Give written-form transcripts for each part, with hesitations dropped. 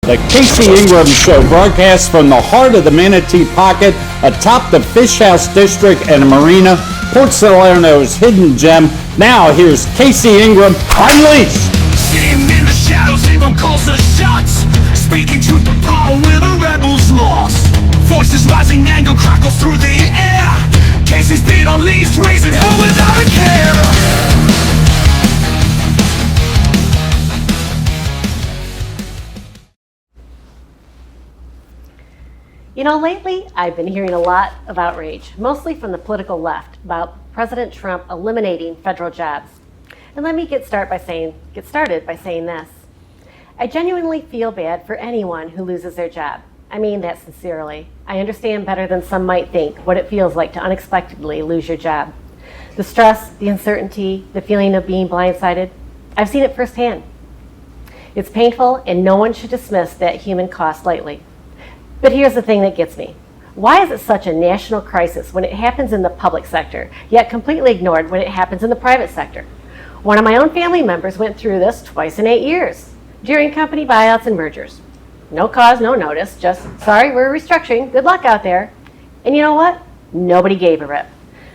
The Casey Ingram Show broadcasts from the heart of the Manatee Pocket, atop the Fish House District and Marina, Port Salerno's hidden gem. Now here's Casey Ingram Unleashed. Sitting in the shadows, Ingram calls the shots, speaking truth to power where the rebels lost. Voices rising, anger crackles through the air. Casey's been unleashed, raising hell without a care. You know, lately I've been hearing a lot of outrage, mostly from the political left, about President Trump eliminating federal jobs. And let me get started by saying this. I genuinely feel bad for anyone who loses their job. I mean that sincerely. I understand better than some might think what it feels like to unexpectedly lose your job. The stress, the uncertainty, the feeling of being blindsided, I've seen it firsthand. It's painful, and no one should dismiss that human cost lightly. But here's the thing that gets me. Why is it such a national crisis when it happens in the public sector, yet completely ignored when it happens in the private sector? One of my own family members went through this twice in 8 years, during company buyouts and mergers. No cause, no notice, just, sorry, we're restructuring, good luck out there. And you know what? Nobody gave a rip.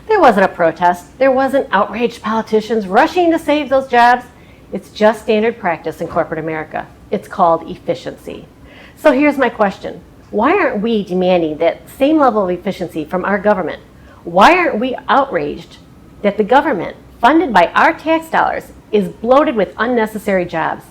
There wasn't a protest. There wasn't outraged politicians rushing to save those jobs. It's just standard practice in corporate America. It's called efficiency. So here's my question. Why aren't we demanding that same level of efficiency from our government? Why aren't we outraged that the government, funded by our tax dollars, is bloated with unnecessary jobs?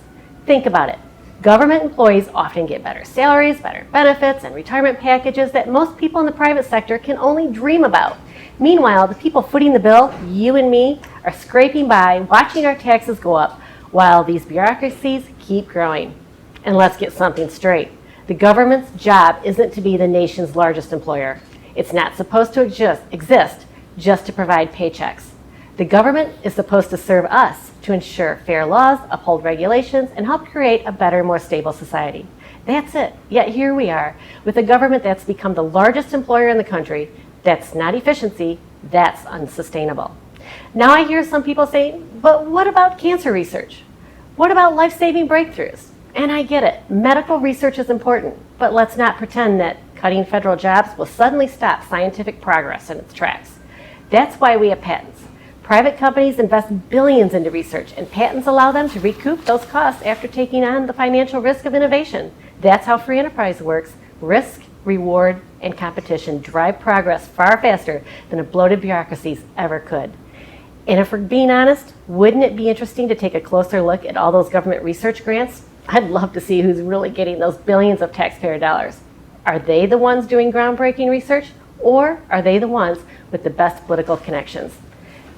Think about it. Government employees often get better salaries, better benefits, and retirement packages that most people in the private sector can only dream about. Meanwhile, the people footing the bill, you and me, are scraping by, watching our taxes go up, while these bureaucracies keep growing. And let's get something straight. The government's job isn't to be the nation's largest employer. It's not supposed to exist just to provide paychecks. The government is supposed to serve us to ensure fair laws, uphold regulations, and help create a better, more stable society. That's it. Yet here we are, with a government that's become the largest employer in the country. That's not efficiency, that's unsustainable. Now I hear some people saying, but what about cancer research? What about life-saving breakthroughs? And I get it, medical research is important, but let's not pretend that cutting federal jobs will suddenly stop scientific progress in its tracks. That's why we have patents. Private companies invest billions into research, and patents allow them to recoup those costs after taking on the financial risk of innovation. That's how free enterprise works. Risk, reward, and competition drive progress far faster than a bloated bureaucracies ever could. And if we're being honest, wouldn't it be interesting to take a closer look at all those government research grants? I'd love to see who's really getting those billions of taxpayer dollars. Are they the ones doing groundbreaking research, or are they the ones with the best political connections?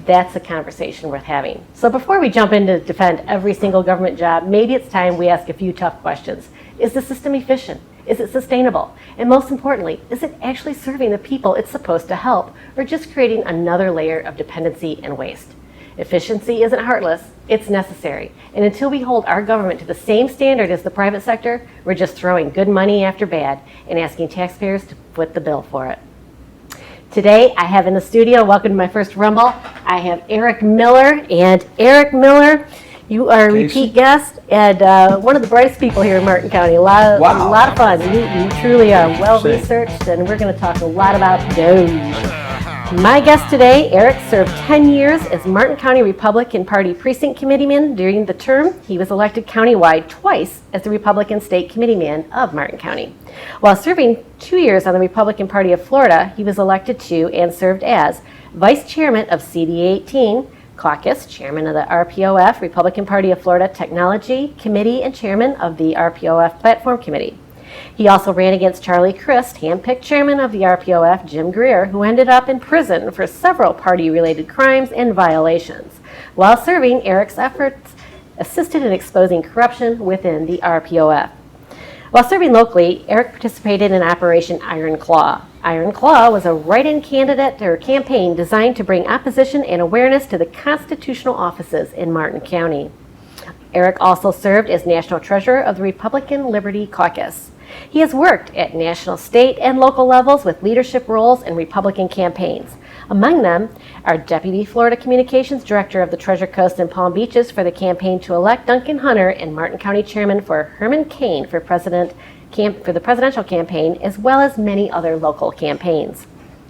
That's a conversation worth having. So before we jump in to defend every single government job, maybe it's time we ask a few tough questions. Is the system efficient? Is it sustainable? And most importantly, is it actually serving the people it's supposed to help, or just creating another layer of dependency and waste? Efficiency isn't heartless, it's necessary. And until we hold our government to the same standard as the private sector, we're just throwing good money after bad and asking taxpayers to foot the bill for it. Today, I have in the studio, welcome to my first Rumble, I have Eric Miller. And Eric Miller, you are a repeat guest and one of the brightest people here in Martin County. A lot of fun. You truly are well researched, and we're going to talk a lot about DOGE. My guest today, Eric, served 10 years as Martin County Republican Party Precinct Committeeman. During the term, he was elected countywide twice as the Republican State Committeeman of Martin County. While serving 2 years on the Republican Party of Florida, he was elected to and served as Vice Chairman of CD 18 Caucus, Chairman of the RPOF, Republican Party of Florida Technology Committee, and Chairman of the RPOF Platform Committee. He also ran against Charlie Crist, handpicked chairman of the RPOF, Jim Greer, who ended up in prison for several party-related crimes and violations. While serving, Eric's efforts assisted in exposing corruption within the RPOF. While serving locally, Eric participated in Operation Iron Claw. Iron Claw was a write-in candidate or campaign designed to bring opposition and awareness to the constitutional offices in Martin County. Eric also served as National Treasurer of the Republican Liberty Caucus. He has worked at national, state, and local levels with leadership roles in Republican campaigns. Among them are Deputy Florida Communications Director of the Treasure Coast and Palm Beaches for the campaign to elect Duncan Hunter and Martin County Chairman for Herman Cain for the presidential campaign, as well as many other local campaigns.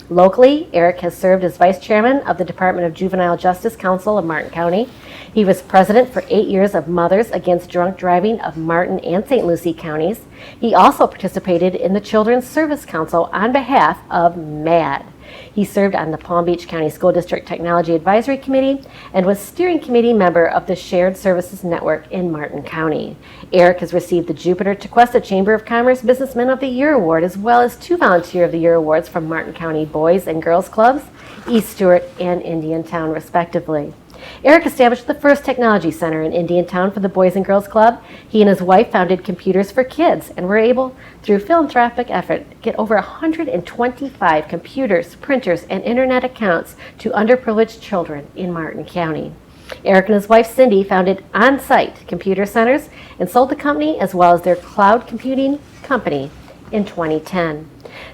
Locally, Eric has served as Vice Chairman of the Department of Juvenile Justice Council of Martin County. He was President for 8 years of Mothers Against Drunk Driving of Martin and St. Lucie counties. He also participated in the Children's Service Council on behalf of MAD. He served on the Palm Beach County School District Technology Advisory Committee and was steering committee member of the Shared Services Network in Martin County. Eric has received the Jupiter Tequesta Chamber of Commerce Businessman of the Year Award, as well as 2 Volunteer of the Year Awards from Martin County Boys and Girls Clubs, East Stewart, and Indiantown, respectively. Eric established the first technology center in Indiantown for the Boys and Girls Club. He and his wife founded Computers for Kids and were able, through philanthropic effort, get over 125 computers, printers, and internet accounts to underprivileged children in Martin County. Eric and his wife Cindy founded On-Site Computer Centers and sold the company as well as their cloud computing company in 2010.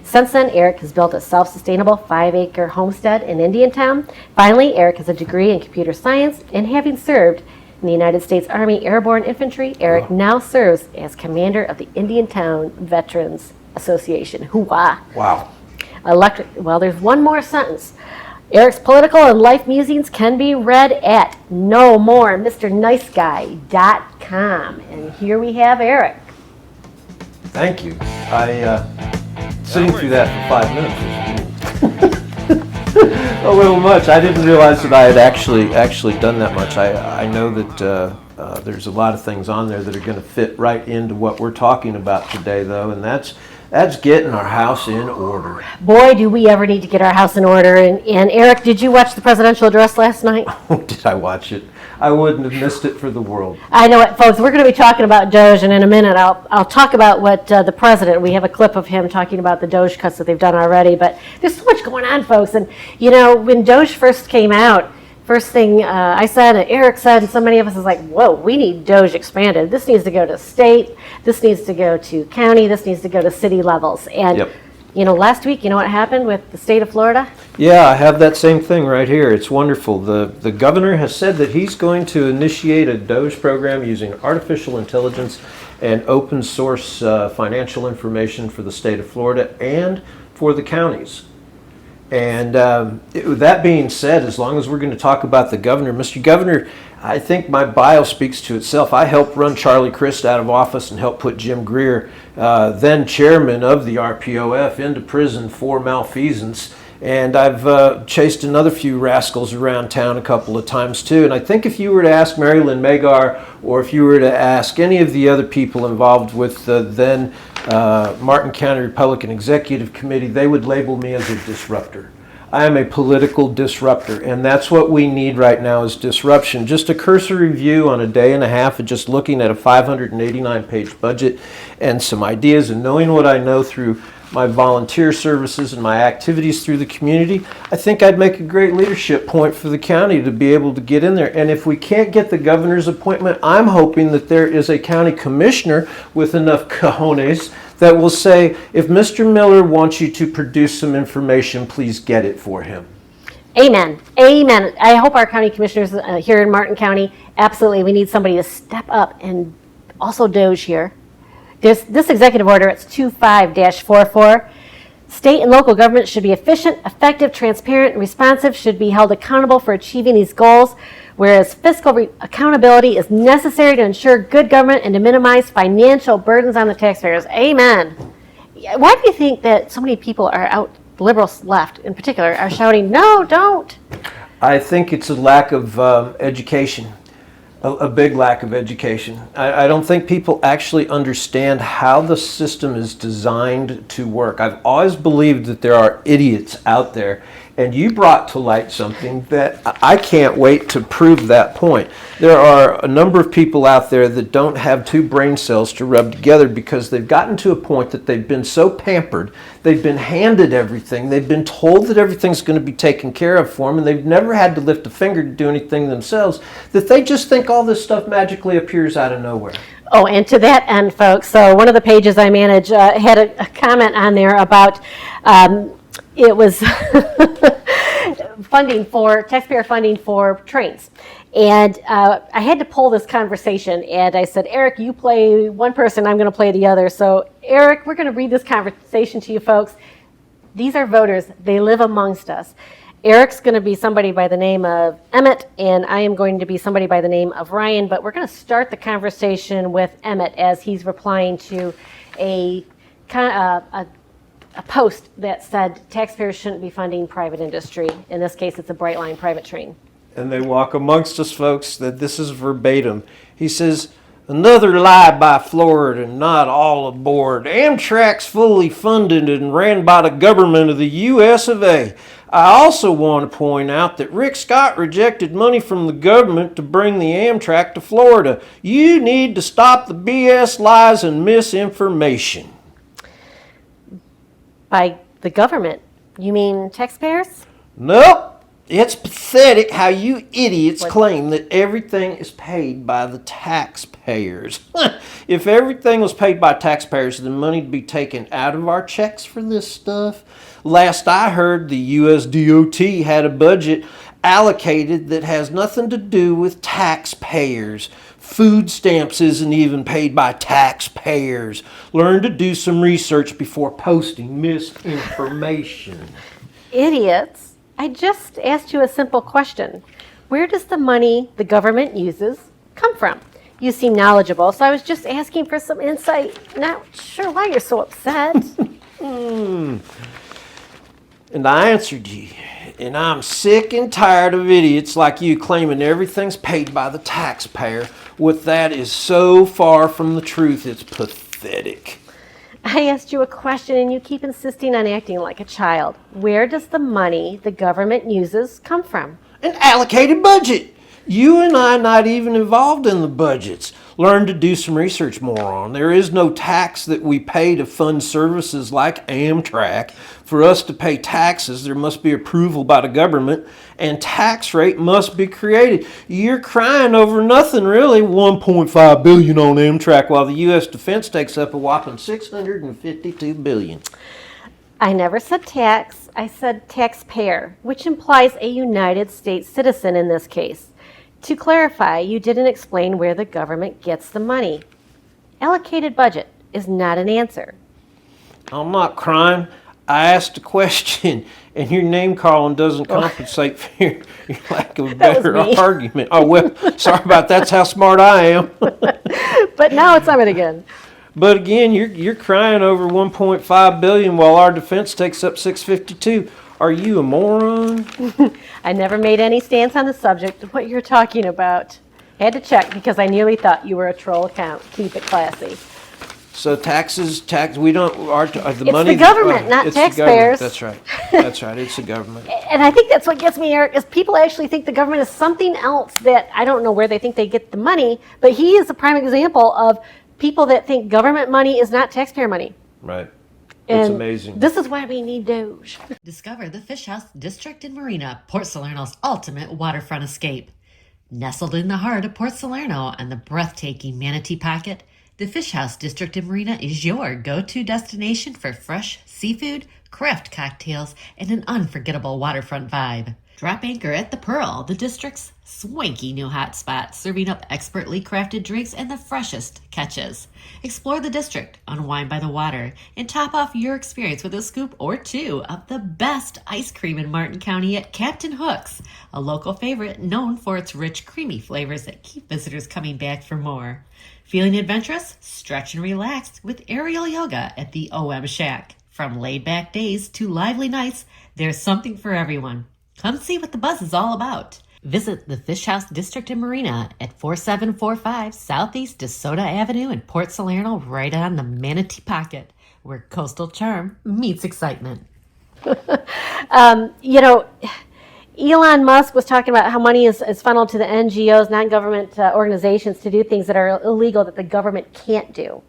Since then, Eric has built a self-sustainable 5-acre homestead in Indiantown. Finally, Eric has a degree in computer science, and having served in the United States Army Airborne Infantry, Eric now serves as commander of the Indiantown Veterans Association. Hoo-wah! Wow. Well, there's one more sentence. Eric's political and life musings can be read at nomoremrniceguy.com. And here we have Eric. Thank you. Sitting through that for 5 minutes was a little much. I didn't realize that I had actually done that much. I know that there's a lot of things on there that are going to fit right into what we're talking about today, though, and that's getting our house in order. Boy, do we ever need to get our house in order. And Eric, did you watch the presidential address last night? Oh, did I watch it? I wouldn't have missed it for the world. I know it, folks. We're going to be talking about DOGE, and in a minute I'll talk about what the president, we have a clip of him talking about the DOGE cuts that they've done already, but there's so much going on, folks. And, you know, when DOGE first came out, first thing I said, and Eric said, and so many of us is like, whoa, we need DOGE expanded. This needs to go to state, this needs to go to county, this needs to go to city levels. And, Yep. you know, last week, you know what happened with the state of Florida? Yeah, I have that same thing right here. It's wonderful. The governor has said that he's going to initiate a DOGE program using artificial intelligence and open source financial information for the state of Florida and for the counties. And that being said, as long as we're going to talk about the governor, Mr. Governor, I think my bio speaks to itself. I helped run Charlie Crist out of office and helped put Jim Greer, then chairman of the RPOF, into prison for malfeasance. And I've chased another few rascals around town a couple of times too. And I think if you were to ask Mary Lynn Magar, or if you were to ask any of the other people involved with the then Martin County Republican Executive Committee, they would label me as a disruptor. I am a political disruptor, and that's what we need right now is disruption. Just a cursory review on a day and a half of just looking at a 589-page budget and some ideas, and knowing what I know through my volunteer services and my activities through the community, I think I'd make a great leadership point for the county to be able to get in there. And if we can't get the governor's appointment, I'm hoping that there is a county commissioner with enough cojones that will say, if Mr. Miller wants you to produce some information, please get it for him. Amen. Amen. I hope our county commissioners here in Martin County, absolutely, we need somebody to step up, and also DOGE here. This executive order, it's 25-44. State and local governments should be efficient, effective, transparent, and responsive, should be held accountable for achieving these goals, whereas fiscal accountability is necessary to ensure good government and to minimize financial burdens on the taxpayers. Amen. Why do you think that so many people are out, liberals left in particular, are shouting, no, don't? I think it's a lack of education. A big lack of education. I don't think people actually understand how the system is designed to work. I've always believed that there are idiots out there, And you brought to light something that I can't wait to prove that point. There are a number of people out there that don't have two brain cells to rub together because they've gotten to a point that they've been so pampered, they've been handed everything, they've been told that everything's going to be taken care of for them, and they've never had to lift a finger to do anything themselves, that they just think all this stuff magically appears out of nowhere. Oh, and to that end, folks, so one of the pages I manage had a comment on there about it was taxpayer funding for trains. And I had to pull this conversation, and I said, Eric, you play one person, I'm going to play the other. So, Eric, we're going to read this conversation to you folks. These are voters. They live amongst us. Eric's going to be somebody by the name of Emmett, and I am going to be somebody by the name of Ryan, but we're going to start the conversation with Emmett as he's replying to a post that said taxpayers shouldn't be funding private industry. In this case, it's a Brightline private train. And they walk amongst us, folks, that this is verbatim. He says, another lie by Florida, not all aboard. Amtrak's fully funded and ran by the government of the U.S. of A. I also want to point out that Rick Scott rejected money from the government to bring the Amtrak to Florida. You need to stop the BS, lies, and misinformation. By the government, you mean taxpayers? Nope. It's pathetic how you idiots claim that everything is paid by the taxpayers. If everything was paid by taxpayers, then money'd be taken out of our checks for this stuff. Last I heard, the US DOT had a budget allocated that has nothing to do with taxpayers. Food stamps isn't even paid by taxpayers. Learn to do some research before posting misinformation. Idiots. I just asked you a simple question. Where does the money the government uses come from? You seem knowledgeable, so I was just asking for some insight. Not sure why you're so upset. And I answered you. And I'm sick and tired of idiots like you claiming everything's paid by the taxpayer. What that is so far from the truth, it's pathetic. I asked you a question and you keep insisting on acting like a child. Where does the money the government uses come from? An allocated budget. You and I not even involved in the budgets. Learn to do some research, moron. There is no tax that we pay to fund services like Amtrak. For us to pay taxes, there must be approval by the government, and tax rate must be created. You're crying over nothing, really. $1.5 billion on Amtrak, while the U.S. defense takes up a whopping $652 billion. I never said tax. I said taxpayer, which implies a United States citizen in this case. To clarify, you didn't explain where the government gets the money. Allocated budget is not an answer. I'm not crying. I asked a question, and your name calling doesn't compensate for your lack of a better argument. Oh, well, sorry about that. That's how smart I am. But now it's Emmett again. But again, you're crying over $1.5 billion while our defense takes up $652. Are you a moron? I never made any stance on the subject of what you're talking about. Had to check because I nearly thought you were a troll account. Keep it classy. So we don't, the It's money. the government, not it's taxpayers. That's right. That's right. It's the government. And I think that's what gets me, Eric, is people actually think the government is something else that I don't know where they think they get the money, but he is a prime example of people that think government money is not taxpayer money. Right. It's And amazing. this is why we need DOGE. Discover the Fish House District in Marina, Port Salerno's ultimate waterfront escape. Nestled in the heart of Port Salerno and the breathtaking Manatee Pocket, the Fish House District in Marina is your go-to destination for fresh seafood, craft cocktails, and an unforgettable waterfront vibe. Drop anchor at the Pearl, the district's swanky new hotspot, serving up expertly crafted drinks and the freshest catches. Explore the district, unwind by the water, and top off your experience with a scoop or two of the best ice cream in Martin County at Captain Hook's, a local favorite known for its rich, creamy flavors that keep visitors coming back for more. Feeling adventurous? Stretch and relax with aerial yoga at the OM Shack. From laid-back days to lively nights, there's something for everyone. Come see what the buzz is all about. Visit the Fish House District in Marina at 4745 Southeast DeSoto Avenue in Port Salerno, right on the Manatee Pocket, where coastal charm meets excitement. You know, Elon Musk was talking about how money is funneled to the NGOs, non-government organizations, to do things that are illegal that the government can't do.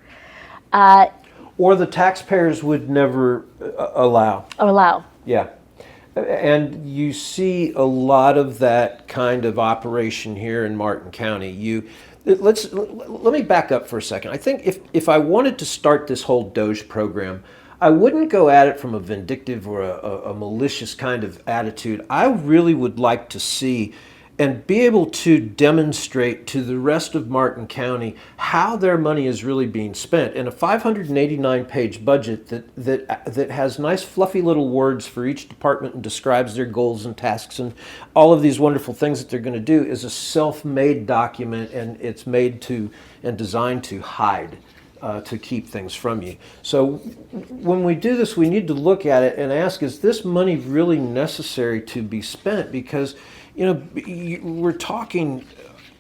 Or the taxpayers would never allow. Allow. Yeah. And you see a lot of that kind of operation here in Martin County. Let me back up for a second. I think if I wanted to start this whole DOGE program, I wouldn't go at it from a vindictive or a malicious kind of attitude. I really would like to see and be able to demonstrate to the rest of Martin County how their money is really being spent. In a 589-page budget that has nice fluffy little words for each department and describes their goals and tasks and all of these wonderful things that they're going to do, is a self-made document, and it's made to and designed to hide. To keep things from you. So when we do this, we need to look at it and ask, is this money really necessary to be spent? Because, we're talking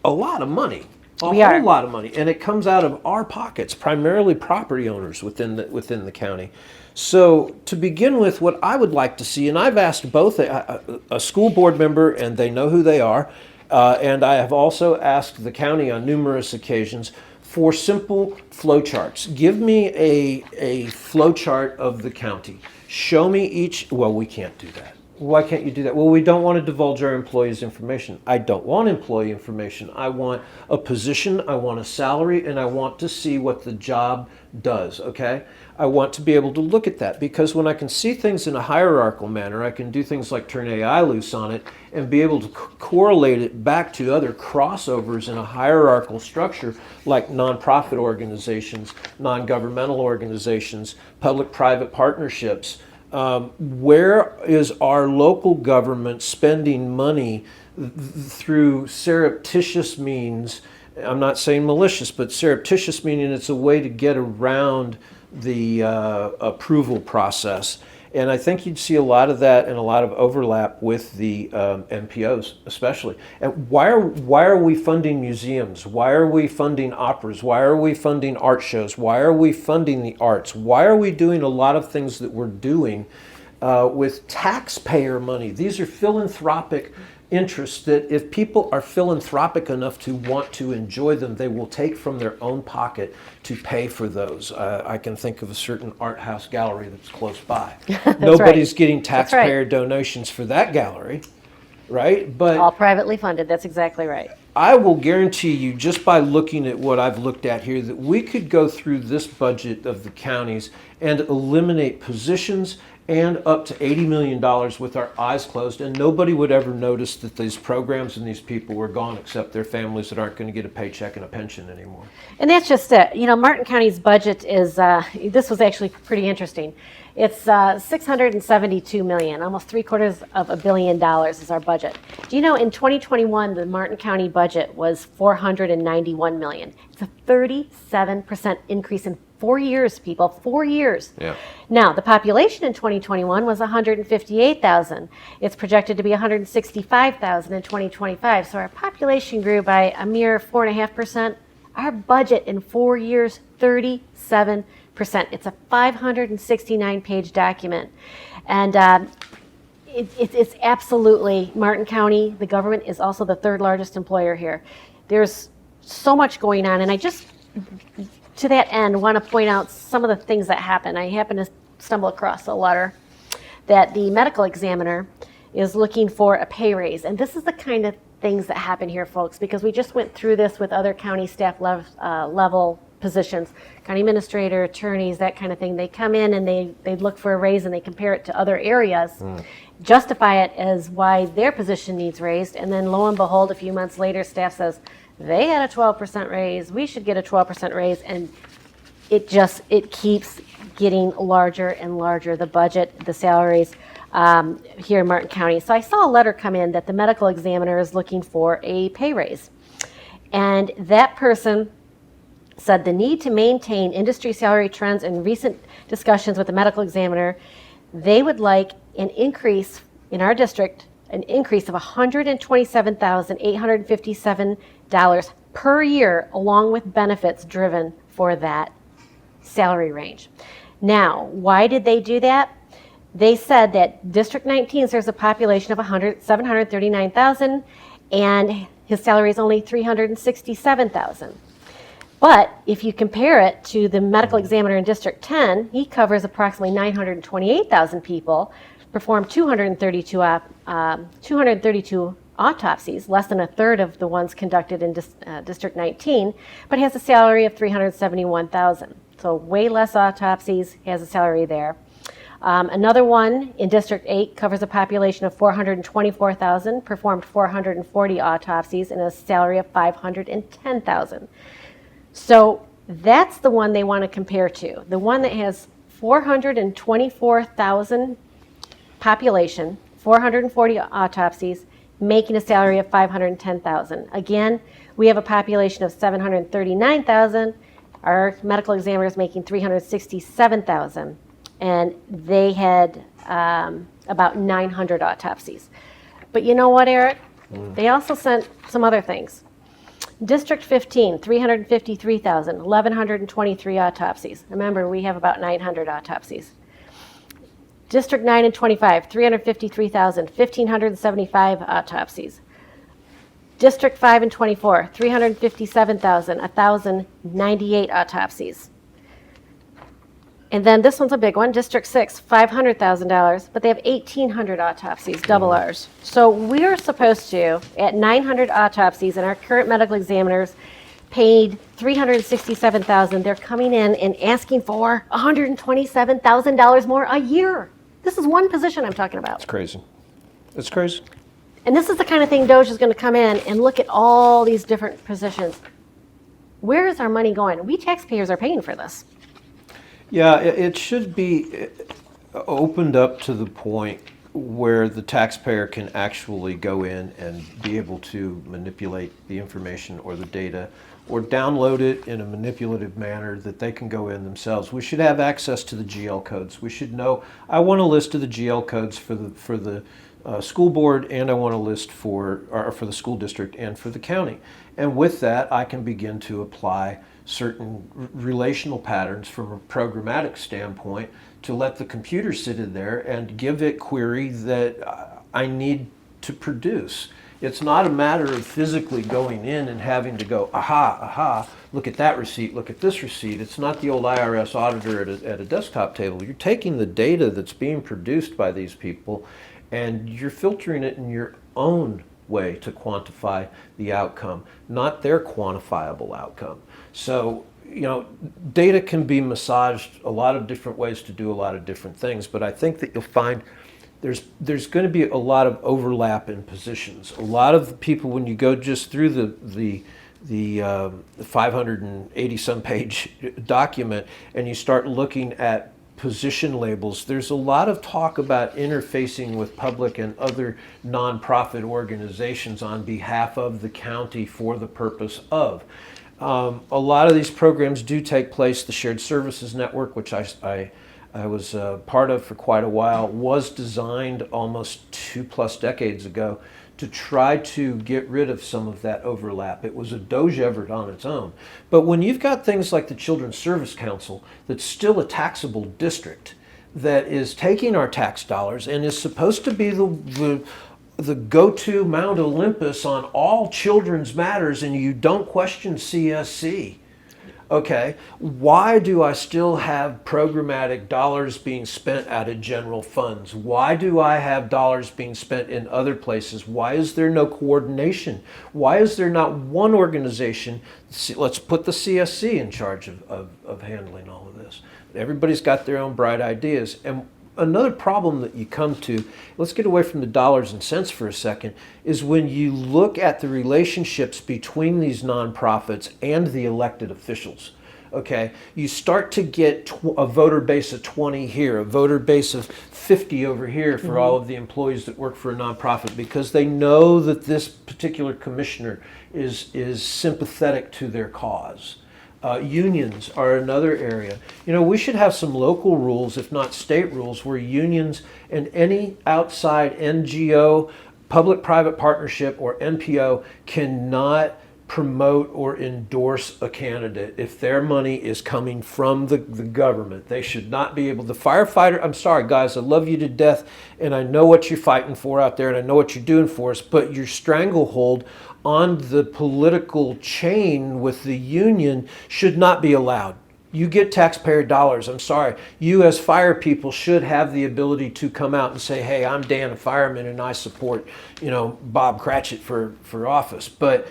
a lot of money, a whole lot of money, and it comes out of our pockets, primarily property owners within the county. So to begin with, what I would like to see, and I've asked both a school board member, and they know who they are, and I have also asked the county on numerous occasions for simple flowcharts. Give me a flowchart of the county. Show me each. Well, we can't do that. Why can't you do that? Well, we don't want to divulge our employees' information. I don't want employee information. I want a position, I want a salary, and I want to see what the job does, okay? I want to be able to look at that, because when I can see things in a hierarchical manner, I can do things like turn AI loose on it and be able to correlate it back to other crossovers in a hierarchical structure like nonprofit organizations, non-governmental organizations, public-private partnerships. Where is our local government spending money through surreptitious means? I'm not saying malicious, but surreptitious meaning it's a way to get around the approval process. And I think you'd see a lot of that and a lot of overlap with the MPOs especially. And why are we funding museums? Why are we funding operas? Why are we funding art shows? Why are we funding the arts? Why are we doing a lot of things that we're doing with taxpayer money? These are philanthropic interests that if people are philanthropic enough to want to enjoy them, they will take from their own pocket to pay for those. I can think of a certain art house gallery that's close by. Nobody's getting taxpayer donations for that gallery, right? But all privately funded. That's exactly right. I will guarantee you, just by looking at what I've looked at here, that we could go through this budget of the counties and eliminate positions and up to $80 million with our eyes closed, and nobody would ever notice that these programs and these people were gone, except their families that aren't going to get a paycheck and a pension anymore. And that's just it. Martin County's budget is, this was actually pretty interesting. It's $672 million, almost $750 million is our budget. Do you know in 2021, the Martin County budget was $491 million. It's a 37% increase in 4 years, people, 4 years. Yeah. Now, the population in 2021 was 158,000. It's projected to be 165,000 in 2025. So our population grew by a mere 4.5%. Our budget in 4 years, 37%. It's a 569-page document. And it's absolutely, Martin County, the government is also the third largest employer here. There's so much going on, and I just, to that end, want to point out some of the things that happen. I happened to stumble across a letter that the medical examiner is looking for a pay raise. And this is the kind of things that happen here, folks, because we just went through this with other county staff level positions, county administrator, attorneys, that kind of thing. They come in and they look for a raise and they compare it to other areas, justify it as why their position needs raised, and then lo and behold, a few months later, staff says, they had a 12% raise, we should get a 12% raise, and it keeps getting larger and larger, the budget, the salaries here in Martin County. So I saw a letter come in that the medical examiner is looking for a pay raise. And that person said the need to maintain industry salary trends and recent discussions with the medical examiner, they would like an increase in our district, an increase of $127,857 per year, along with benefits driven for that salary range. Now, why did they do that? They said that District 19 serves a population of 739,000, and his salary is only 367,000. But if you compare it to the medical examiner in District 10, he covers approximately 928,000 people, performed 232 autopsies, less than a third of the ones conducted in District 19, but has a salary of 371,000. So way less autopsies, has a salary there. Another one in District 8 covers a population of 424,000, performed 440 autopsies, and a salary of 510,000. So that's the one they want to compare to. The one that has 424,000 population, 440 autopsies, making a salary of 510,000. Again, we have a population of 739,000. Our medical examiner is making 367,000, and they had about 900 autopsies. But you know what, Eric? They also sent some other things. District 15, 353,000, 1,123 autopsies. Remember, we have about 900 autopsies. District 9 and 25, 353,000, 1,575 autopsies. District 5 and 24, 357,000, 1,098 autopsies. And then this one's a big one, District 6, $500,000, but they have 1,800 autopsies, double ours. So we're supposed to, at 900 autopsies, and our current medical examiners paid $367,000, they're coming in and asking for $127,000 more a year. This is one position I'm talking about. It's crazy. It's crazy. And this is the kind of thing DOGE is going to come in and look at all these different positions. Where is our money going? We taxpayers are paying for this. Yeah, it should be opened up to the point where the taxpayer can actually go in and be able to manipulate the information or the data or download it in a manipulative manner that they can go in themselves. We should have access to the GL codes. We should know, I want a list of the GL codes for the school board, and I want a list for the school district and for the county. And with that, I can begin to apply certain relational patterns from a programmatic standpoint to let the computer sit in there and give it query that I need to produce. It's not a matter of physically going in and having to go, aha, look at that receipt, look at this receipt. It's not the old IRS auditor at a desktop table. You're taking the data that's being produced by these people and you're filtering it in your own way to quantify the outcome, not their quantifiable outcome. So, data can be massaged a lot of different ways to do a lot of different things, but I think that you'll find there's going to be a lot of overlap in positions. A lot of the people, when you go just through the 580 some page document and you start looking at position labels, there's a lot of talk about interfacing with public and other nonprofit organizations on behalf of the county for the purpose of. A lot of these programs do take place. The Shared Services Network, which I was part of for quite a while, was designed almost 2+ decades ago to try to get rid of some of that overlap. It was a DOGE effort on its own. But when you've got things like the Children's Service Council, that's still a taxable district, that is taking our tax dollars and is supposed to be the go-to Mount Olympus on all children's matters, and you don't question CSC. Okay, why do I still have programmatic dollars being spent out of general funds? Why do I have dollars being spent in other places? Why is there no coordination? Why is there not one organization? Let's put the CSC in charge of handling all of this. Everybody's got their own bright ideas. And another problem that you come to, let's get away from the dollars and cents for a second, is when you look at the relationships between these nonprofits and the elected officials. Okay, you start to get a voter base of 20 here, a voter base of 50 over here for all of the employees that work for a nonprofit, because they know that this particular commissioner is sympathetic to their cause. Unions are another area. We should have some local rules, if not state rules, where unions and any outside NGO, public-private partnership, or NPO cannot promote or endorse a candidate if their money is coming from the government. They should not be able, the firefighter, I'm sorry guys, I love you to death and I know what you're fighting for out there and I know what you're doing for us, but your stranglehold on the political chain with the union should not be allowed. You get taxpayer dollars. I'm sorry. You as fire people should have the ability to come out and say, hey, I'm Dan, a fireman, and I support, Bob Cratchit for office. But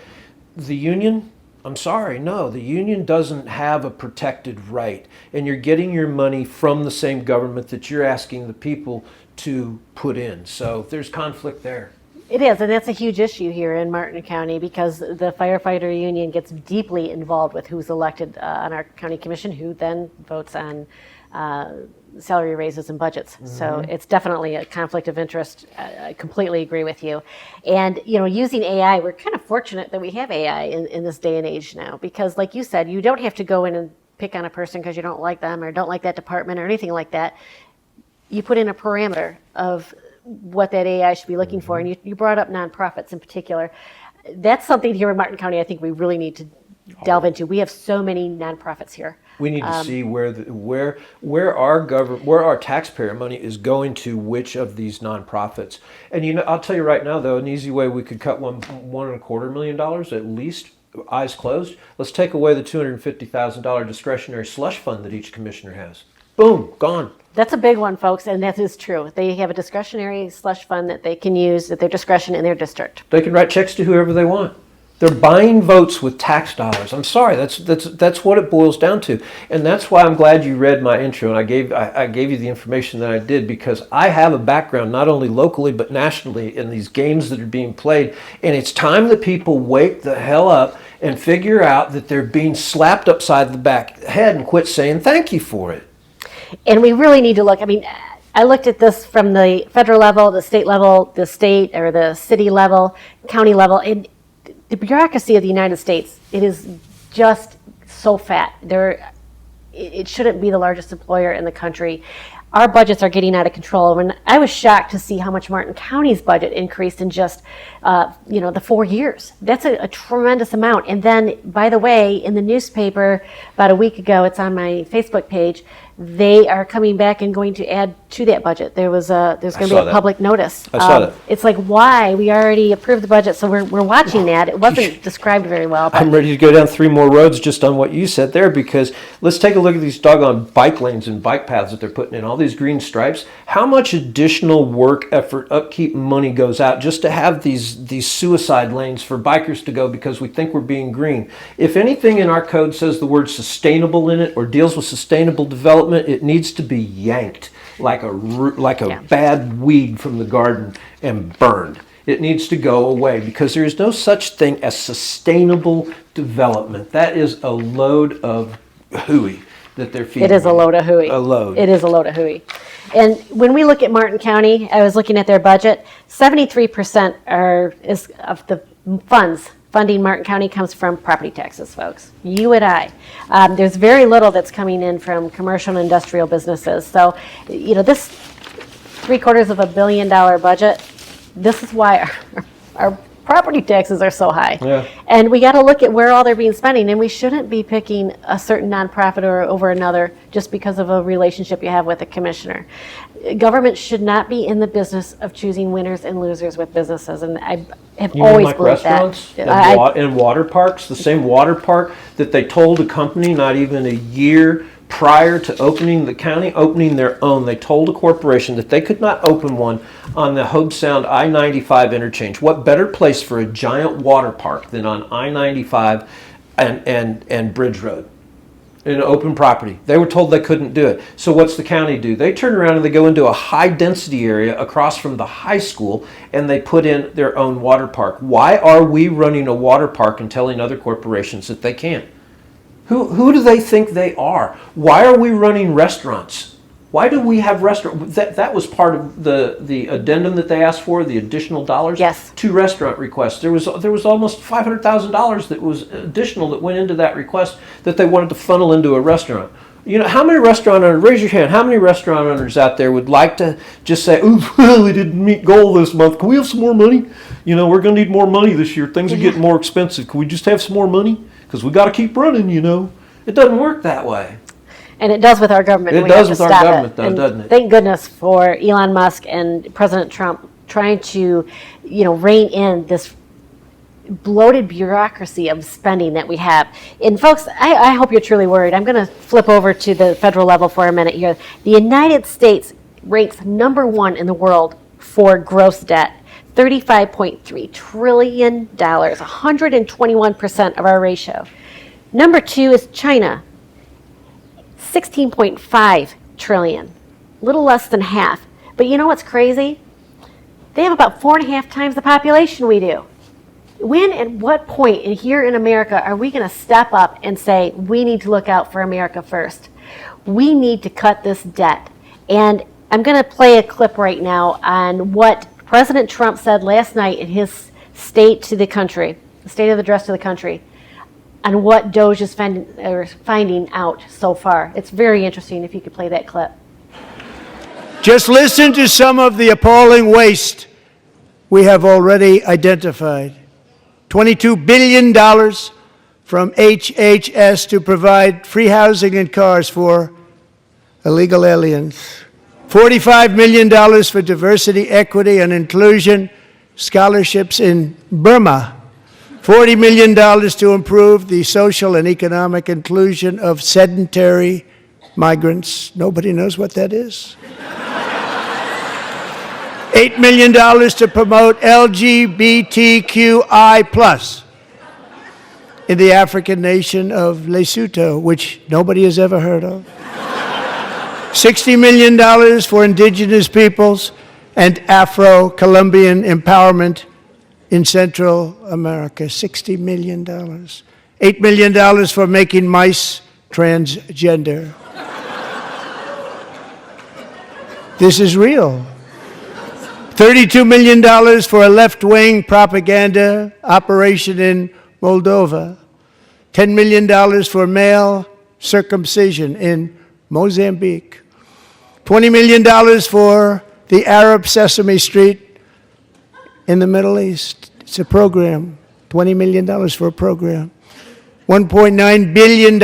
the union, I'm sorry, no, the union doesn't have a protected right. And you're getting your money from the same government that you're asking the people to put in. So there's conflict there. It is, and that's a huge issue here in Martin County because the firefighter union gets deeply involved with who's elected on our county commission, who then votes on salary raises and budgets. Mm-hmm. So it's definitely a conflict of interest. I completely agree with you. And, using AI, we're kind of fortunate that we have AI in this day and age now because, like you said, you don't have to go in and pick on a person because you don't like them or don't like that department or anything like that. You put in a parameter of what that AI should be looking for. And you brought up nonprofits in particular. That's something here in Martin County I think we really need to delve into. We have so many nonprofits here. We need to see where our taxpayer money is going to which of these nonprofits. And I'll tell you right now though, an easy way we could cut $1.25 million at least, eyes closed. Let's take away the $250,000 discretionary slush fund that each commissioner has. Boom, gone. That's a big one, folks, and that is true. They have a discretionary slush fund that they can use at their discretion in their district. They can write checks to whoever they want. They're buying votes with tax dollars. I'm sorry, that's what it boils down to, and that's why I'm glad you read my intro and I gave you the information that I did because I have a background not only locally but nationally in these games that are being played, and it's time that people wake the hell up and figure out that they're being slapped upside the head and quit saying thank you for it. And we really need to look, I looked at this from the federal level, the state level, the state or the city level, county level, and the bureaucracy of the United States, it is just so fat. It shouldn't be the largest employer in the country. Our budgets are getting out of control. When I was shocked to see how much Martin County's budget increased in just, the 4 years. That's a tremendous amount. And then, by the way, in the newspaper about a week ago, it's on my Facebook page, they are coming back and going to add to that budget. There's going to be a public notice. I saw that. It's like, why? We already approved the budget, so we're watching that. It wasn't described very well. I'm ready to go down 3 more roads just on what you said there because let's take a look at these doggone bike lanes and bike paths that they're putting in, all these green stripes. How much additional work, effort, upkeep money goes out just to have these suicide lanes for bikers to go because we think we're being green? If anything in our code says the word sustainable in it or deals with sustainable development, it needs to be yanked like a bad weed from the garden and burned. It needs to go away because there is no such thing as sustainable development. That is a load of hooey that they're feeding. It is a load of hooey. A load. It is a load of hooey. And when we look at Martin County, I was looking at their budget, 73% is of the funding Martin County comes from property taxes, folks. You and I. There's very little that's coming in from commercial and industrial businesses. So, this $750 million budget, this is why our property taxes are so high. Yeah. And we got to look at where all they're being spending, and we shouldn't be picking a certain nonprofit or over another just because of a relationship you have with a commissioner. Government should not be in the business of choosing winners and losers with businesses, and I have always like believed restaurants that. And water parks, the same water park that they told a company not even a year prior to opening their own, they told a corporation that they could not open one on the Hobe Sound I-95 interchange. What better place for a giant water park than on I-95 and Bridge Road? In open property. They were told they couldn't do it. So what's the county do? They turn around and they go into a high density area across from the high school and they put in their own water park. Why are we running a water park and telling other corporations that they can't? Who do they think they are? Why are we running restaurants? Why do we have restaurants? That was part of the addendum that they asked for, the additional dollars. Yes. 2 restaurant requests. There was almost $500,000 that was additional that went into that request that they wanted to funnel into a restaurant. You know, how many restaurant owners, raise your hand, how many restaurant owners out there would like to just say, ooh, we didn't meet goal this month. Can we have some more money? You know, we're going to need more money this year. Things are getting more expensive. Can we just have some more money? Because we got to keep running, you know. It doesn't work that way. And it does with our government. It does with our government, though, doesn't it? Thank goodness for Elon Musk and President Trump trying to, rein in this bloated bureaucracy of spending that we have. And folks, I hope you're truly worried. I'm going to flip over to the federal level for a minute here. The United States ranks number 1 in the world for gross debt. $35.3 trillion, 121% of our ratio. Number 2 is China, 16.5 trillion, little less than half. But you know what's crazy? They have about 4.5 times the population we do. When and what point here in America are we going to step up and say, we need to look out for America first? We need to cut this debt. And I'm going to play a clip right now on what President Trump said last night in his state of the address to the country, on what DOGE is finding out so far. It's very interesting if you could play that clip. Just listen to some of the appalling waste we have already identified. $22 billion from HHS to provide free housing and cars for illegal aliens. $45 million for diversity, equity, and inclusion scholarships in Burma. $40 million to improve the social and economic inclusion of sedentary migrants. Nobody knows what that is. $8 million to promote LGBTQI+ in the African nation of Lesotho, which nobody has ever heard of. $60 million for indigenous peoples and Afro-Colombian empowerment in Central America. $60 million. $8 million for making mice transgender. This is real. $32 million for a left-wing propaganda operation in Moldova. $10 million for male circumcision in Mozambique. $20 million for the Arab Sesame Street in the Middle East. It's a program. $20 million for a program. $1.9 billion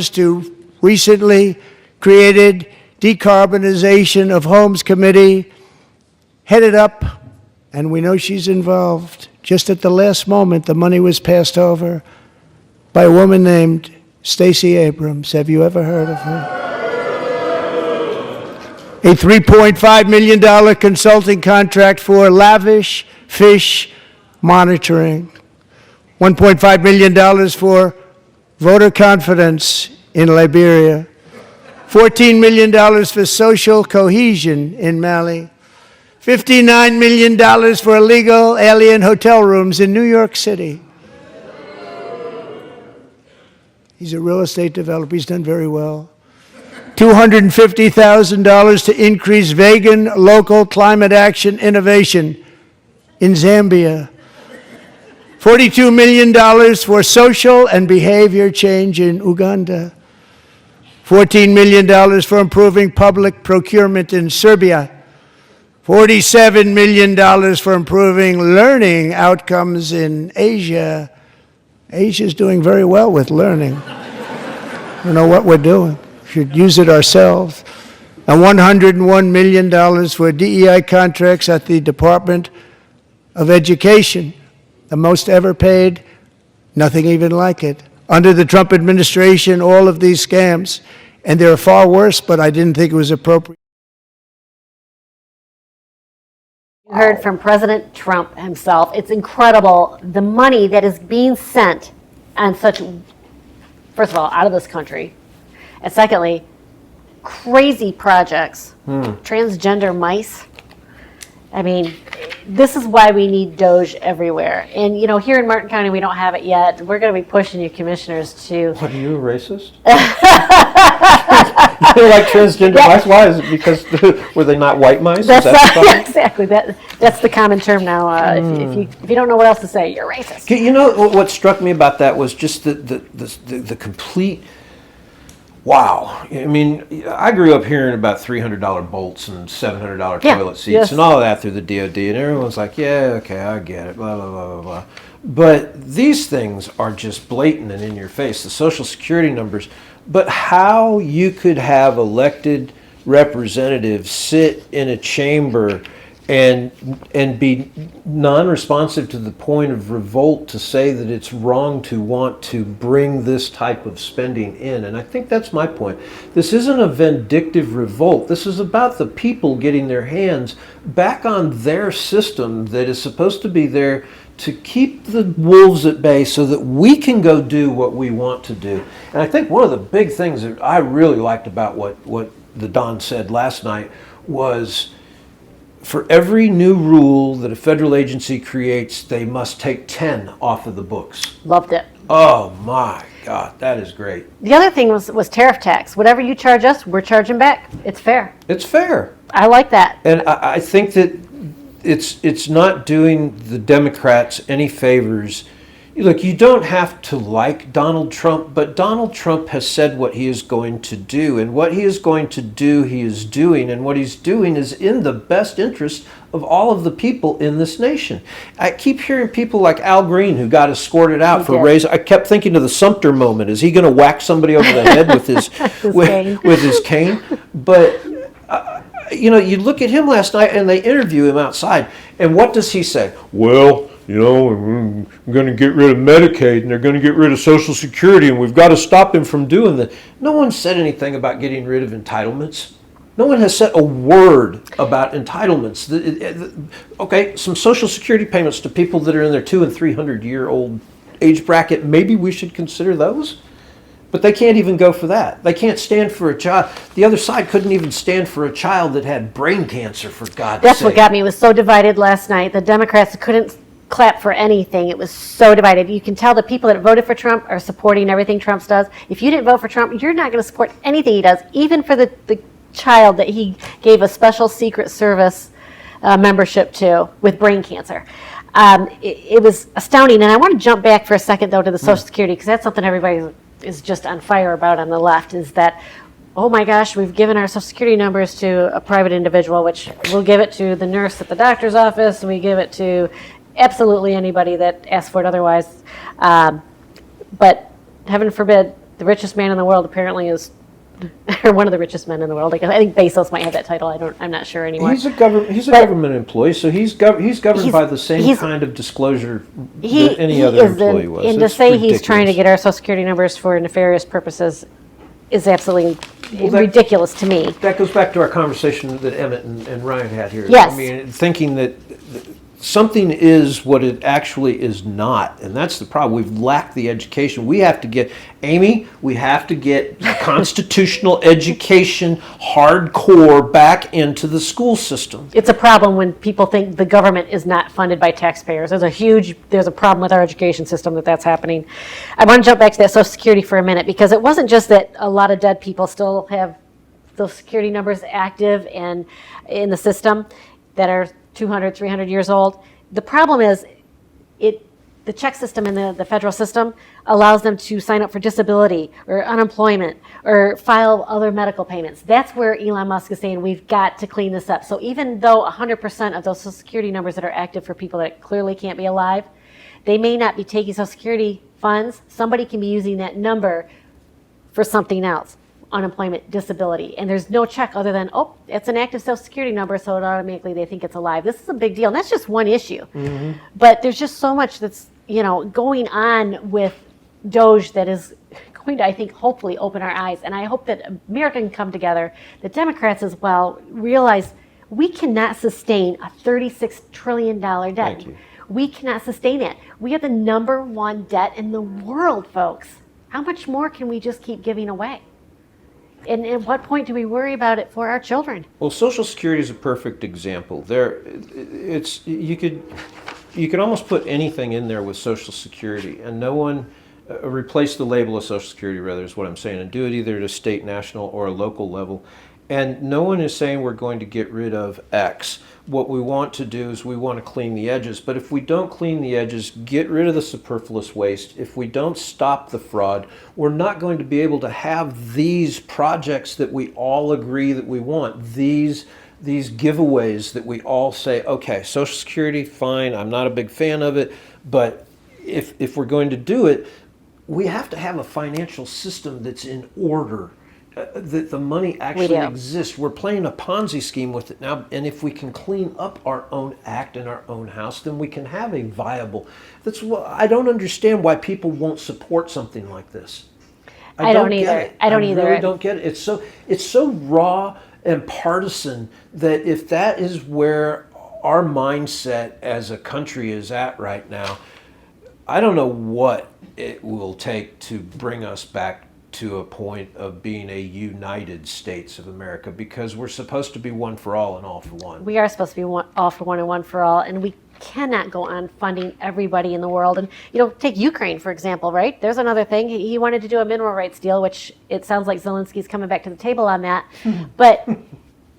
to recently created Decarbonization of Homes Committee, headed up, and we know she's involved. Just at the last moment, the money was passed over by a woman named Stacey Abrams. Have you ever heard of her? A $3.5 million consulting contract for lavish fish monitoring. $1.5 million for voter confidence in Liberia. $14 million for social cohesion in Mali. $59 million for illegal alien hotel rooms in New York City. He's a real estate developer. He's done very well. $250,000 to increase vegan local climate action innovation in Zambia. $42 million for social and behavior change in Uganda. $14 million for improving public procurement in Serbia. $47 million for improving learning outcomes in Asia. Asia's doing very well with learning. I don't know what we're doing. We should use it ourselves. And $101 million for DEI contracts at the Department of Education, the most ever paid, nothing even like it. Under the Trump administration, all of these scams, and they're far worse, but I didn't think it was appropriate. You heard from President Trump himself. It's incredible the money that is being sent on such, first of all, out of this country, and secondly, crazy projects, transgender mice. I mean, this is why we need DOGE everywhere. And, here in Martin County, we don't have it yet. We're going to be pushing you commissioners to... What, are you a racist? You like transgender mice? Why? Is it because were they not white mice? That's exactly. That's the common term now. If you don't know what else to say, you're racist. You know what struck me about that was just the complete wow. I mean, I grew up hearing about $300 bolts and $700 Yeah, toilet seats yes. and all of that through the DOD, and everyone's like, yeah, okay, I get it, blah, blah, blah, blah, blah. But these things are just blatant and in your face, the Social Security numbers. But how you could have elected representatives sit in a chamber and be non-responsive to the point of revolt to say that it's wrong to want to bring this type of spending in. And I think that's my point. This isn't a vindictive revolt. This is about the people getting their hands back on their system that is supposed to be there to keep the wolves at bay so that we can go do what we want to do. And I think one of the big things that I really liked about what the Don said last night was, for every new rule that a federal agency creates, they must take 10 off of the books. Loved it. Oh my God, that is great. The other thing was tariff tax. Whatever you charge us, we're charging back. It's fair. It's fair. I like that. And I think that it's not doing the Democrats any favors. Look, you don't have to like Donald Trump, but Donald Trump has said what he is going to do, and what he is going to do, he is doing, and what he's doing is in the best interest of all of the people in this nation. I keep hearing people like Al Green, who got escorted out for raise. I kept thinking of the Sumter moment. Is he going to whack somebody over the head with his with his cane? But you know, you look at him last night, and they interview him outside, and what does he say? Well, you know, we're going to get rid of Medicaid, and they're going to get rid of Social Security, and we've got to stop him from doing that. No one said anything about getting rid of entitlements. No one has said a word about entitlements. Okay, some Social Security payments to people that are in their 200 and 300-year-old age bracket, maybe we should consider those. But they can't even go for that. They can't stand for a child. The other side couldn't even stand for a child that had brain cancer, for God's sake. That's what got me. It was so divided last night. The Democrats couldn't clap for anything. It was so divided. You can tell the people that voted for Trump are supporting everything Trump does. If you didn't vote for Trump, you're not going to support anything he does, even for the child that he gave a special Secret Service membership to with brain cancer. It was astounding. And I want to jump back for a second, though, to the Social Security, because that's something everybody is just on fire about on the left, is that, oh my gosh, we've given our Social Security numbers to a private individual, which we'll give it to the nurse at the doctor's office, and we give it to absolutely anybody that asks for it otherwise. But heaven forbid, the richest man in the world apparently is, or one of the richest men in the world. I think Bezos might have that title. I'm not sure anymore. He's a government employee, so he's governed by the same kind of disclosure that any other employee was. And to say he's trying to get our Social Security numbers for nefarious purposes is absolutely ridiculous to me. That goes back to our conversation that Emmett and Ryan had here. Yes. I mean, thinking that something is what it actually is not, and that's the problem. We've lacked the education. We have to get, Amy, we have to get constitutional education hardcore back into the school system. It's a problem when people think the government is not funded by taxpayers. There's a problem with our education system that's happening. I want to jump back to that Social Security for a minute, because it wasn't just that a lot of dead people still have Social Security numbers active and in the system that are 200, 300 years old. The problem is the check system in the federal system allows them to sign up for disability or unemployment or file other medical payments. That's where Elon Musk is saying we've got to clean this up. So even though 100% of those Social Security numbers that are active for people that clearly can't be alive, they may not be taking Social Security funds. Somebody can be using that number for something else. Unemployment, disability, and there's no check other than, oh, it's an active Social Security number, so automatically they think it's alive. This is a big deal, and that's just one issue. Mm-hmm. But there's just so much that's going on with DOGE that is going to, I think, hopefully open our eyes. And I hope that America can come together, the Democrats as well, realize we cannot sustain a $36 trillion debt. Thank you. We cannot sustain it. We have the number one debt in the world, folks. How much more can we just keep giving away? And at what point do we worry about it for our children? Well, Social Security is a perfect example. You could almost put anything in there with Social Security, and no one replace the label of Social Security, rather, is what I'm saying, and do it either at a state, national, or a local level. And no one is saying we're going to get rid of X. What we want to do is we want to clean the edges. But if we don't clean the edges, get rid of the superfluous waste, if we don't stop the fraud, we're not going to be able to have these projects that we all agree that we want, these giveaways that we all say, okay, Social Security, fine, I'm not a big fan of it, but if we're going to do it, we have to have a financial system that's in order. That the money actually exists. We're playing a Ponzi scheme with it now, and if we can clean up our own act in our own house, then we can have a viable. That's what I don't understand why people won't support something like this. I don't either. I don't either. I really don't get it. It's so raw and partisan that if that is where our mindset as a country is at right now, I don't know what it will take to bring us back to a point of being a United States of America, because we're supposed to be one for all and all for one. We are supposed to be all for one and one for all, and we cannot go on funding everybody in the world. And, take Ukraine, for example, right? There's another thing. He wanted to do a mineral rights deal, which it sounds like Zelensky's coming back to the table on that. But,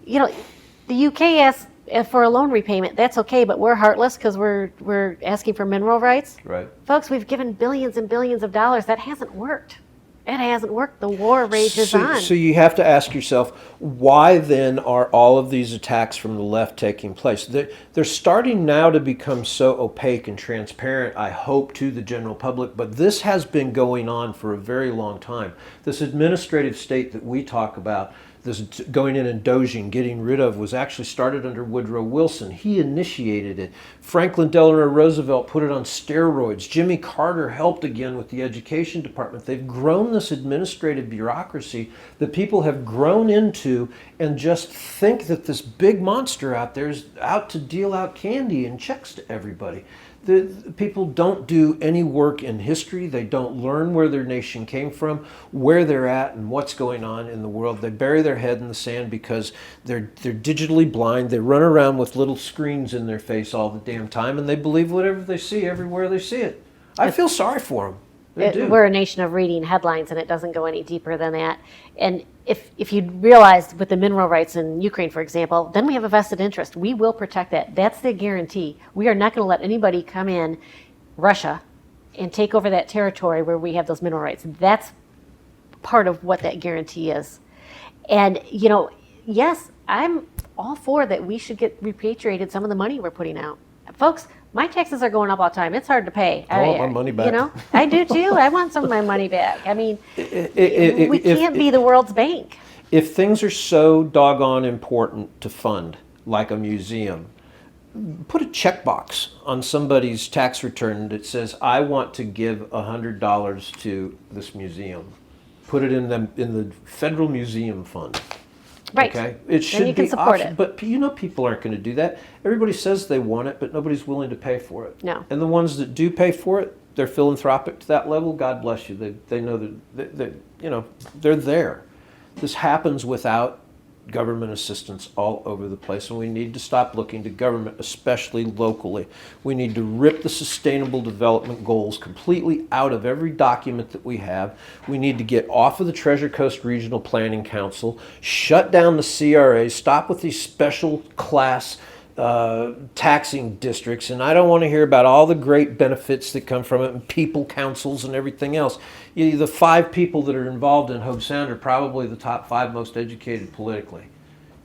the UK asks for a loan repayment. That's okay, but we're heartless because we're asking for mineral rights. Right. Folks, we've given billions and billions of dollars. That hasn't worked. It hasn't worked. The war rages on. So you have to ask yourself, why then are all of these attacks from the left taking place? They're starting now to become so opaque and transparent, I hope, to the general public, but this has been going on for a very long time. This administrative state that we talk about, this going in and DOGE and getting rid of, was actually started under Woodrow Wilson. He initiated it. Franklin Delano Roosevelt put it on steroids. Jimmy Carter helped again with the education department. They've grown this administrative bureaucracy that people have grown into and just think that this big monster out there is out to deal out candy and checks to everybody. The people don't do any work in history. They don't learn where their nation came from, where they're at, and what's going on in the world. They bury their head in the sand because they're digitally blind. They run around with little screens in their face all the damn time, and they believe whatever they see everywhere they see it. I feel sorry for them. We're a nation of reading headlines, and it doesn't go any deeper than that. And if you realize with the mineral rights in Ukraine, for example, then we have a vested interest. We will protect that. That's the guarantee. We are not going to let anybody come in, Russia, and take over that territory where we have those mineral rights. That's part of what that guarantee is. And, yes, I'm all for that. We should get repatriated some of the money we're putting out. Folks, my taxes are going up all the time. It's hard to pay. I want my money back. I do too. I want some of my money back. I mean, we can't be the world's bank. If things are so doggone important to fund, like a museum, put a checkbox on somebody's tax return that says, I want to give $100 to this museum. Put it in the federal museum fund. Right. Okay. It should you can be support option, it. but people aren't going to do that. Everybody says they want it, but nobody's willing to pay for it. No. And the ones that do pay for it, they're philanthropic to that level. God bless you. They know that they're there. This happens without government assistance all over the place, and we need to stop looking to government, especially locally. We need to rip the Sustainable Development Goals completely out of every document that we have. We need to get off of the Treasure Coast Regional Planning Council, shut down the CRA, stop with these special class taxing districts, and I don't want to hear about all the great benefits that come from it and people councils and everything else. The 5 people that are involved in Hobe Sound are probably the top 5 most educated politically,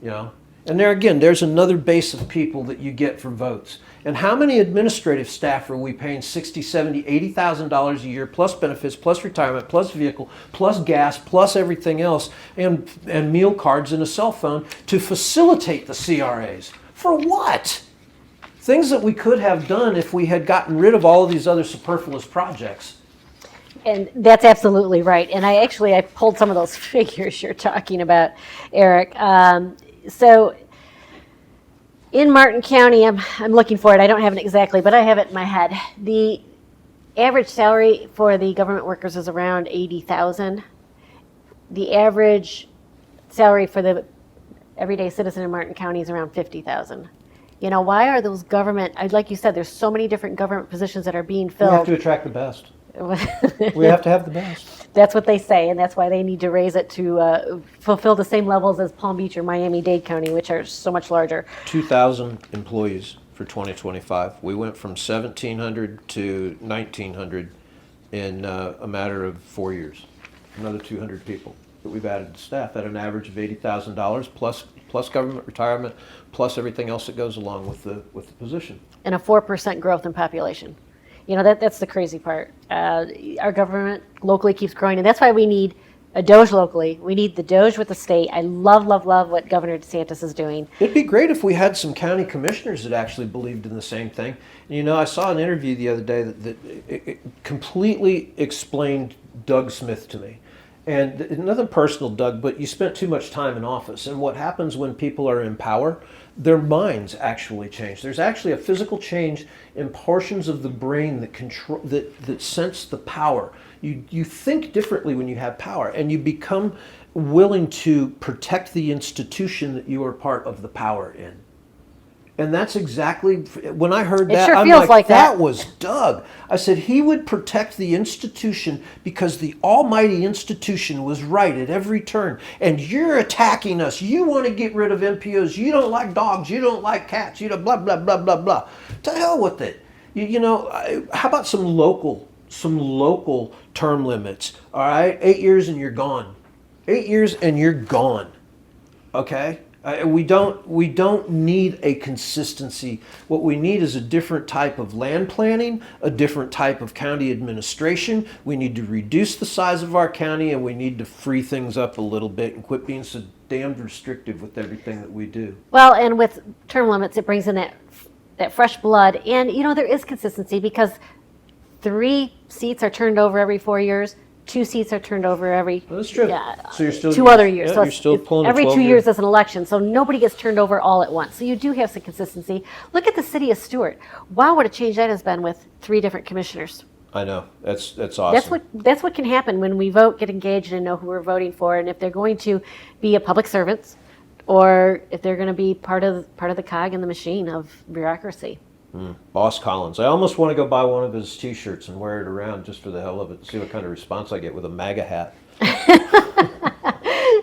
And there's another base of people that you get for votes. And how many administrative staff are we paying $60,000, $70,000, $80,000 a year, plus benefits, plus retirement, plus vehicle, plus gas, plus everything else, and meal cards and a cell phone to facilitate the CRAs? For what? Things that we could have done if we had gotten rid of all of these other superfluous projects. And that's absolutely right. And I pulled some of those figures you're talking about, Eric. So in Martin County, I'm looking for it. I don't have it exactly, but I have it in my head. The average salary for the government workers is around $80,000. The average salary for the everyday citizen in Martin County is around $50,000. Why are those government, like you said, there's so many different government positions that are being filled. We have to attract the best. We have to have the best. That's what they say, and that's why they need to raise it to fulfill the same levels as Palm Beach or Miami-Dade County, which are so much larger. 2,000 employees for 2025. We went from 1,700 to 1,900 in a matter of 4 years. Another 200 people that we've added to staff at an average of $80,000 plus government retirement, plus everything else that goes along with the position. And a 4% growth in population. You know, that's the crazy part. Our government locally keeps growing, and that's why we need a DOGE locally. We need the DOGE with the state. I love, love, love what Governor DeSantis is doing. It'd be great if we had some county commissioners that actually believed in the same thing. And, you know, I saw an interview the other day that it completely explained Doug Smith to me. And nothing personal, Doug, but you spent too much time in office. And what happens when people are in power, their minds actually change. There's actually a physical change in portions of the brain that control that sense the power. You think differently when you have power, and you become willing to protect the institution that you are part of the power in. And that's exactly, when I heard that, sure I'm feels like that that was Doug. I said he would protect the institution because the almighty institution was right at every turn. And you're attacking us. You want to get rid of MPOs. You don't like dogs. You don't like cats. You don't blah, blah, blah, blah, blah. To hell with it. You know, how about some local term limits? All right, 8 years and you're gone. 8 years and you're gone. Okay? We don't need a consistency. What we need is a different type of land planning, a different type of county administration. We need to reduce the size of our county, and we need to free things up a little bit and quit being so damned restrictive with everything that we do. Well, and with term limits, it brings in that fresh blood. And, you know, there is consistency because 3 seats are turned over every 4 years. 2 seats are turned over every. Well, that's true. Yeah, So you're still 2 other years. Yeah, so you're still pulling every 2 12 years is an election, so nobody gets turned over all at once. So you do have some consistency. Look at the city of Stewart. Wow, what a change that has been with 3 different commissioners. I know. That's awesome. That's what can happen when we vote, get engaged, and know who we're voting for, and if they're going to be a public servant, or if they're going to be part of the cog in the machine of bureaucracy. Boss Collins. I almost want to go buy one of his T-shirts and wear it around just for the hell of it, see what kind of response I get with a MAGA hat.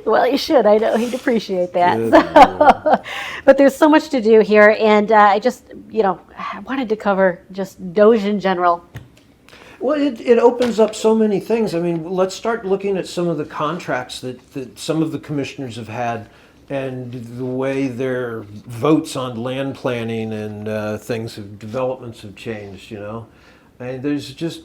Well, you should. I know he'd appreciate that. So, but there's so much to do here, and I just, I wanted to cover just DOGE in general. Well, it opens up so many things. I mean, let's start looking at some of the contracts that some of the commissioners have had, and the way their votes on land planning and developments have changed, And there's just...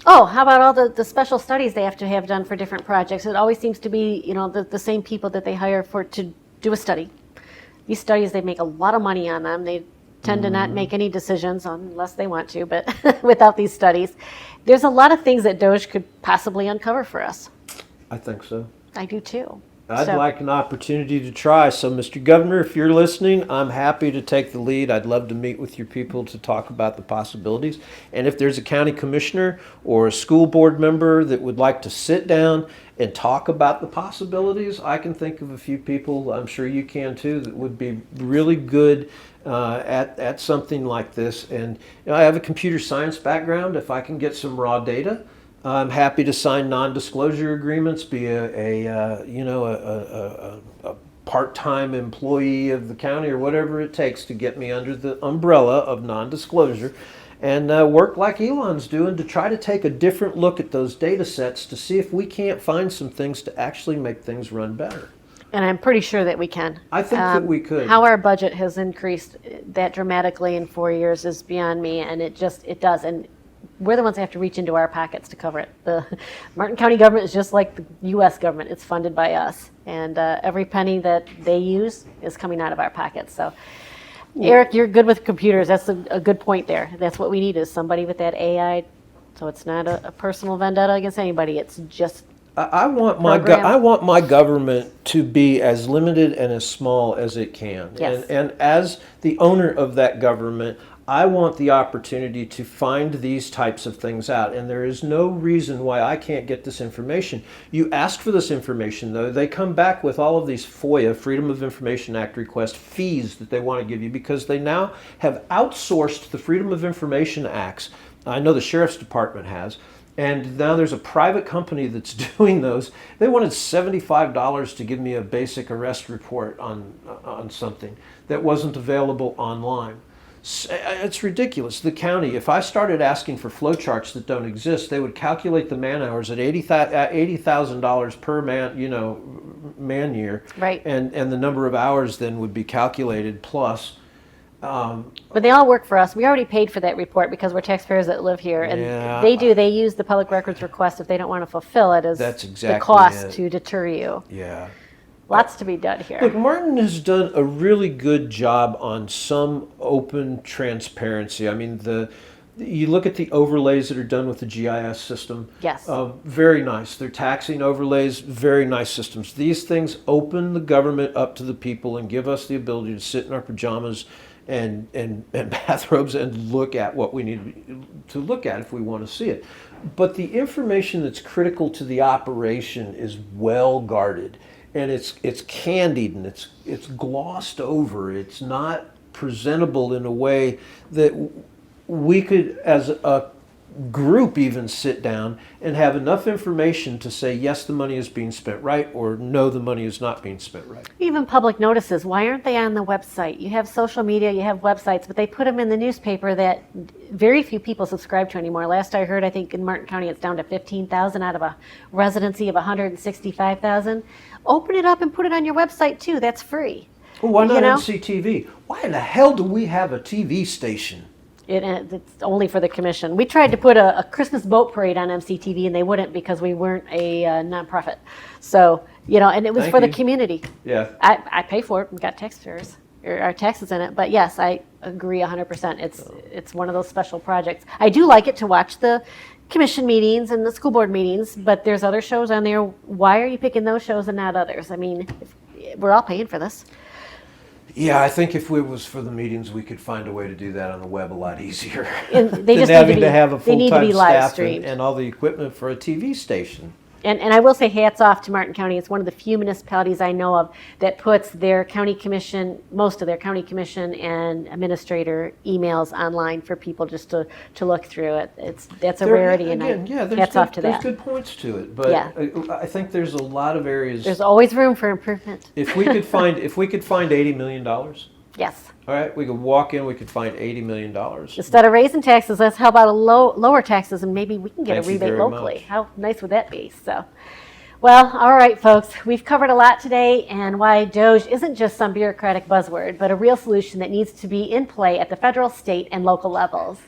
Oh, how about all the special studies they have to have done for different projects? It always seems to be, the same people that they hire to do a study. These studies, they make a lot of money on them. They tend to not make any decisions unless they want to, but without these studies. There's a lot of things that DOGE could possibly uncover for us. I think so. I do too. I'd like an opportunity to try. So, Mr. Governor, if you're listening, I'm happy to take the lead. I'd love to meet with your people to talk about the possibilities. And if there's a county commissioner or a school board member that would like to sit down and talk about the possibilities, I can think of a few people, I'm sure you can too, that would be really good at something like this. And I have a computer science background. If I can get some raw data, I'm happy to sign non-disclosure agreements, be a part-time employee of the county or whatever it takes to get me under the umbrella of non-disclosure, and work like Elon's doing to try to take a different look at those data sets to see if we can't find some ththings to actually make things run better. And I'm pretty sure that we can. I think that we could. How our budget has increased that dramatically in 4 years is beyond me, and it does. And we're the ones that have to reach into our pockets to cover it. The Martin County government is just like the U.S. government. It's funded by us. And every penny that they use is coming out of our pockets. So, Eric, you're good with computers. That's a good point there. That's what we need is somebody with that AI. So it's not a personal vendetta against anybody. It's just I want my government to be as limited and as small as it can. Yes. And as the owner of that government, I want the opportunity to find these types of things out, and there is no reason why I can't get this information. You ask for this information, though. They come back with all of these FOIA, Freedom of Information Act request fees that they want to give you because they now have outsourced the Freedom of Information Acts. I know the Sheriff's Department has. And now there's a private company that's doing those. They wanted $75 to give me a basic arrest report on something that wasn't available online. It's ridiculous. The county, if I started asking for flowcharts that don't exist, they would calculate the man hours at $80,000 per man year. Right. And the number of hours then would be calculated plus. But they all work for us. We already paid for that report because we're taxpayers that live here, and Yeah. they use the public records request if they don't want to fulfill it as That's exactly the cost it. to deter you. Yeah. Lots to be done here. Look, Martin has done a really good job on some open transparency. I mean, you look at the overlays that are done with the GIS system. Yes. Very nice. They're taxing overlays, very nice systems. These things open the government up to the people and give us the ability to sit in our pajamas and bathrobes and look at what we need to look at if we want to see it. But the information that's critical to the operation is well guarded. And it's candied and it's glossed over. It's not presentable in a way that we could, as a group, even sit down and have enough information to say, yes, the money is being spent right, or no, the money is not being spent right. Even public notices, why aren't they on the website? You have social media, you have websites, but they put them in the newspaper that very few people subscribe to anymore. Last I heard, I think in Martin County, it's down to 15,000 out of a residency of 165,000. Open it up and put it on your website too. That's free. Well, why not You know? MCTV? Why in the hell do we have a TV station? It's only for the commission. We tried to put a Christmas boat parade on MCTV, and they wouldn't because we weren't a nonprofit. So, and it was Thank for the you. community. Yeah. I pay for it. We've got taxpayers, or our taxes in it. But yes, I agree 100%. It's one of those special projects. I do like it to watch the commission meetings and the school board meetings, but there's other shows on there. Why are you picking those shows and not others? I mean, we're all paying for this. Yeah, I think if it was for the meetings, we could find a way to do that on the web a lot easier And they than just having need to be, to have a they need to full-time be live staff streamed. and all the equipment for a TV station. And I will say hats off to Martin County. It's one of the few municipalities I know of that puts their county commission, most of their county commission and administrator emails online for people just to look through it. That's a rarity, and hats off to There's that. good points to it, but Yeah. I think there's a lot of areas. There's always room for improvement. If we could find $80 million, all Yes. right, we could walk in, we could find $80 million. Instead of raising taxes, let's how about lower taxes, and maybe we can get Thank a you rebate very locally. much. How nice would that be? So, well, all right, folks, we've covered a lot today, and why DOGE isn't just some bureaucratic buzzword, but a real solution that needs to be in play at the federal, state, and local levels.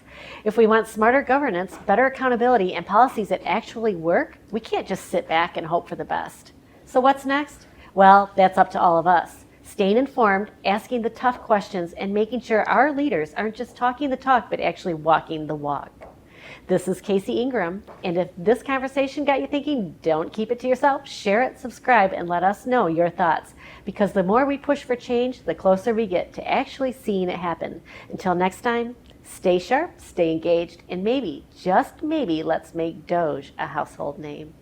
If we want smarter governance, better accountability, and policies that actually work, we can't just sit back and hope for the best. So what's next? Well, that's up to all of us. Staying informed, asking the tough questions, and making sure our leaders aren't just talking the talk, but actually walking the walk. This is Casey Ingram, and if this conversation got you thinking, don't keep it to yourself. Share it, subscribe, and let us know your thoughts. Because the more we push for change, the closer we get to actually seeing it happen. Until next time, stay sharp, stay engaged, and maybe, just maybe, let's make DOGE a household name.